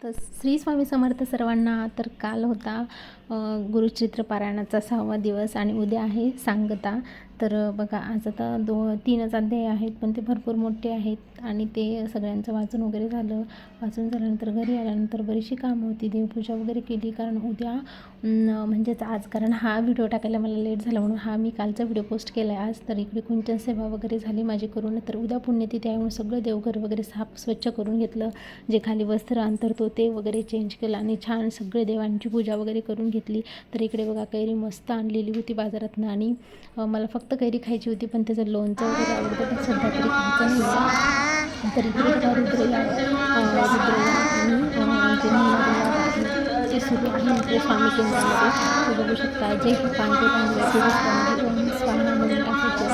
तर श्री स्वामी समर्थ सर्वांना. तर काल होता गुरुचरित्र पारायणाचा 6वा दिवस आणि उद्या आहे सांगता. तर बघा आज आता 3च अध्याय आहेत, पण ते भरपूर मोठे आहेत आणि ते सगळ्यांचं वाचन वगैरे झालं. वाचून झाल्यानंतर घरी आल्यानंतर बरीचशी कामं होती, देवपूजा वगैरे केली. कारण उद्या म्हणजेच आज, कारण हा व्हिडिओ टाकायला मला लेट झाला म्हणून मी कालचा व्हिडिओ पोस्ट केला आहे आज. तर इकडे कुंचन सेवा वगैरे झाली माझी करून. तर उद्या पुण्यतिथी आहे म्हणून सगळं देवघर वगैरे साफ स्वच्छ करून घेतलं. जे खाली वस्त्र अंतरतो ते वगैरे चेंज केलं आणि छान सगळे देवांची पूजा वगैरे करून घेतली. तर इकडे बघा कैरी मस्त आणलेली होती बाजारातून आणि मला फक्त कैरी खायची होती, पण त्याचं लोणचं वगैरे आवडतं, पण सध्या तरी खायचं नाही. तर इकडे बघा रुद्रया आणि जे सुरू आहे इकडे स्वामी केंद्रामध्ये ते बघू शकता. जे पांढरे तांदूळ स्वाहा म्हणून टाकायचे.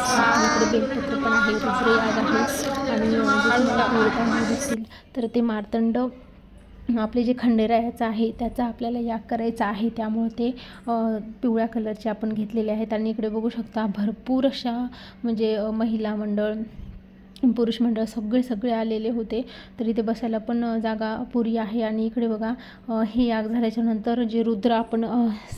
इकडे बेलपत्र पण आहे, रुद्रयाग आहे आणि जे तुम्हाला तांदूळ दिसतील तर ते मार्तंड आपले जे खंडेरायाचं आहे त्याचा आपल्याला याग करायचा आहे, त्यामुळे ते पिवळ्या कलरचे आपण घेतलेले आहेत. आणि इकडे बघू शकता भरपूर अशा म्हणजे महिला मंडळ, पुरुष मंडळ सगळे आलेले होते. तर इथे बसायला पण जागा पुरी आहे. आणि इकडे बघा हे याग झाल्याच्यानंतर जे रुद्र आपण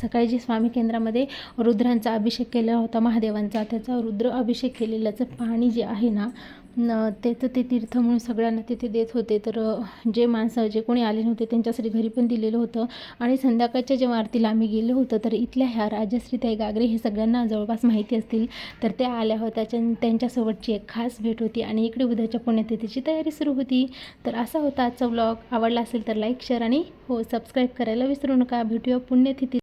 सकाळी जे स्वामी केंद्रामध्ये रुद्रांचा अभिषेक केला होता महादेवांचा, त्याचा रुद्र अभिषेक केलेल्याचं पाणी जे आहे ना त्याचं ते तीर्थ म्हणून सगळ्यांना तिथे देत होते. तर जे माणसं जे कोणी आले नव्हते त्यांच्यासाठी घरी पण दिलेलं होतं. आणि संध्याकाळच्या जेव्हा आरतीला आम्ही गेलो होतो तर इथल्या ह्या राजश्रीताई गागरे हे सगळ्यांना जवळपास माहिती असतील, तर त्या आल्या होत्या. त्यांच्यासोबतची एक खास भेट होती आणि इकडे उद्याच्या पुण्यतिथीची तयारी सुरू होती. तर असा होता आजचा व्लॉग. आवडला असेल तर लाईक, शेअर आणि सबस्क्राईब करायला विसरू नका. भेटूया पुण्यतिथी.